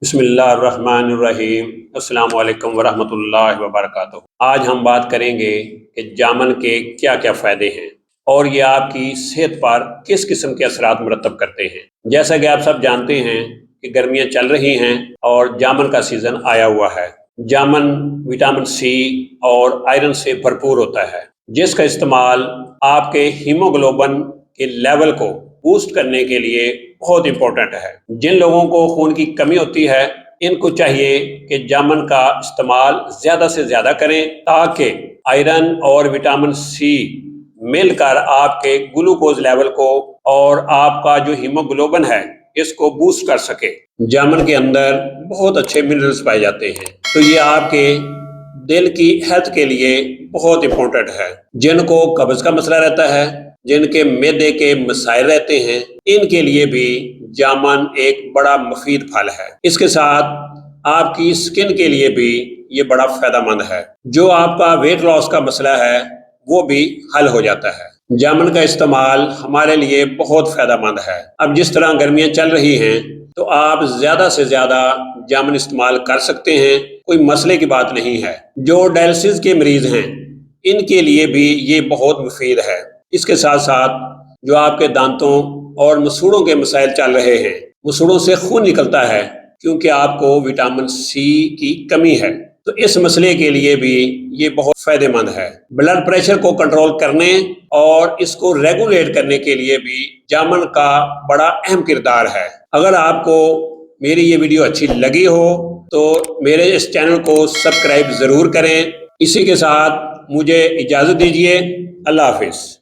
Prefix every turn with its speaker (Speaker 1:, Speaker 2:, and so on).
Speaker 1: بسم اللہ الرحمن الرحیم۔ السلام علیکم ورحمۃ اللہ وبرکاتہ۔ آج ہم بات کریں گے کہ جامن کے کیا کیا فائدے ہیں اور یہ آپ کی صحت پر کس قسم کے اثرات مرتب کرتے ہیں۔ جیسا کہ آپ سب جانتے ہیں کہ گرمیاں چل رہی ہیں اور جامن کا سیزن آیا ہوا ہے۔ جامن وٹامن سی اور آئرن سے بھرپور ہوتا ہے، جس کا استعمال آپ کے ہیموگلوبن کے لیول کو بوسٹ کرنے کے لیے بہت امپورٹنٹ ہے۔ جن لوگوں کو خون کی کمی ہوتی ہے ان کو چاہیے کہ جامن کا استعمال زیادہ سے زیادہ کریں تاکہ آئرن اور وٹامن سی مل کر آپ کے گلوکوز لیول کو اور آپ کا جو ہیموگلوبن ہے اس کو بوسٹ کر سکے۔ جامن کے اندر بہت اچھے منرلز پائے جاتے ہیں، تو یہ آپ کے دل کی ہیلتھ کے لیے بہت امپورٹنٹ ہے۔ جن کو قبض کا مسئلہ رہتا ہے، جن کے معدے کے مسائل رہتے ہیں، ان کے لیے بھی جامن ایک بڑا مفید پھل ہے۔ اس کے ساتھ آپ کی سکن کے لیے بھی یہ بڑا فائدہ مند ہے۔ جو آپ کا ویٹ لاس کا مسئلہ ہے وہ بھی حل ہو جاتا ہے۔ جامن کا استعمال ہمارے لیے بہت فائدہ مند ہے۔ اب جس طرح گرمیاں چل رہی ہیں تو آپ زیادہ سے زیادہ جامن استعمال کر سکتے ہیں، کوئی مسئلے کی بات نہیں ہے۔ جو ڈائلسس کے مریض ہیں ان کے لیے بھی یہ بہت مفید ہے۔ اس کے ساتھ ساتھ جو آپ کے دانتوں اور مسوڑوں کے مسائل چل رہے ہیں، مسوڑوں سے خون نکلتا ہے کیونکہ آپ کو وٹامن سی کی کمی ہے، تو اس مسئلے کے لیے بھی یہ بہت فائدہ مند ہے۔ بلڈ پریشر کو کنٹرول کرنے اور اس کو ریگولیٹ کرنے کے لیے بھی جامن کا بڑا اہم کردار ہے۔ اگر آپ کو میری یہ ویڈیو اچھی لگی ہو تو میرے اس چینل کو سبسکرائب ضرور کریں۔ اسی کے ساتھ مجھے اجازت دیجیے۔ اللہ حافظ۔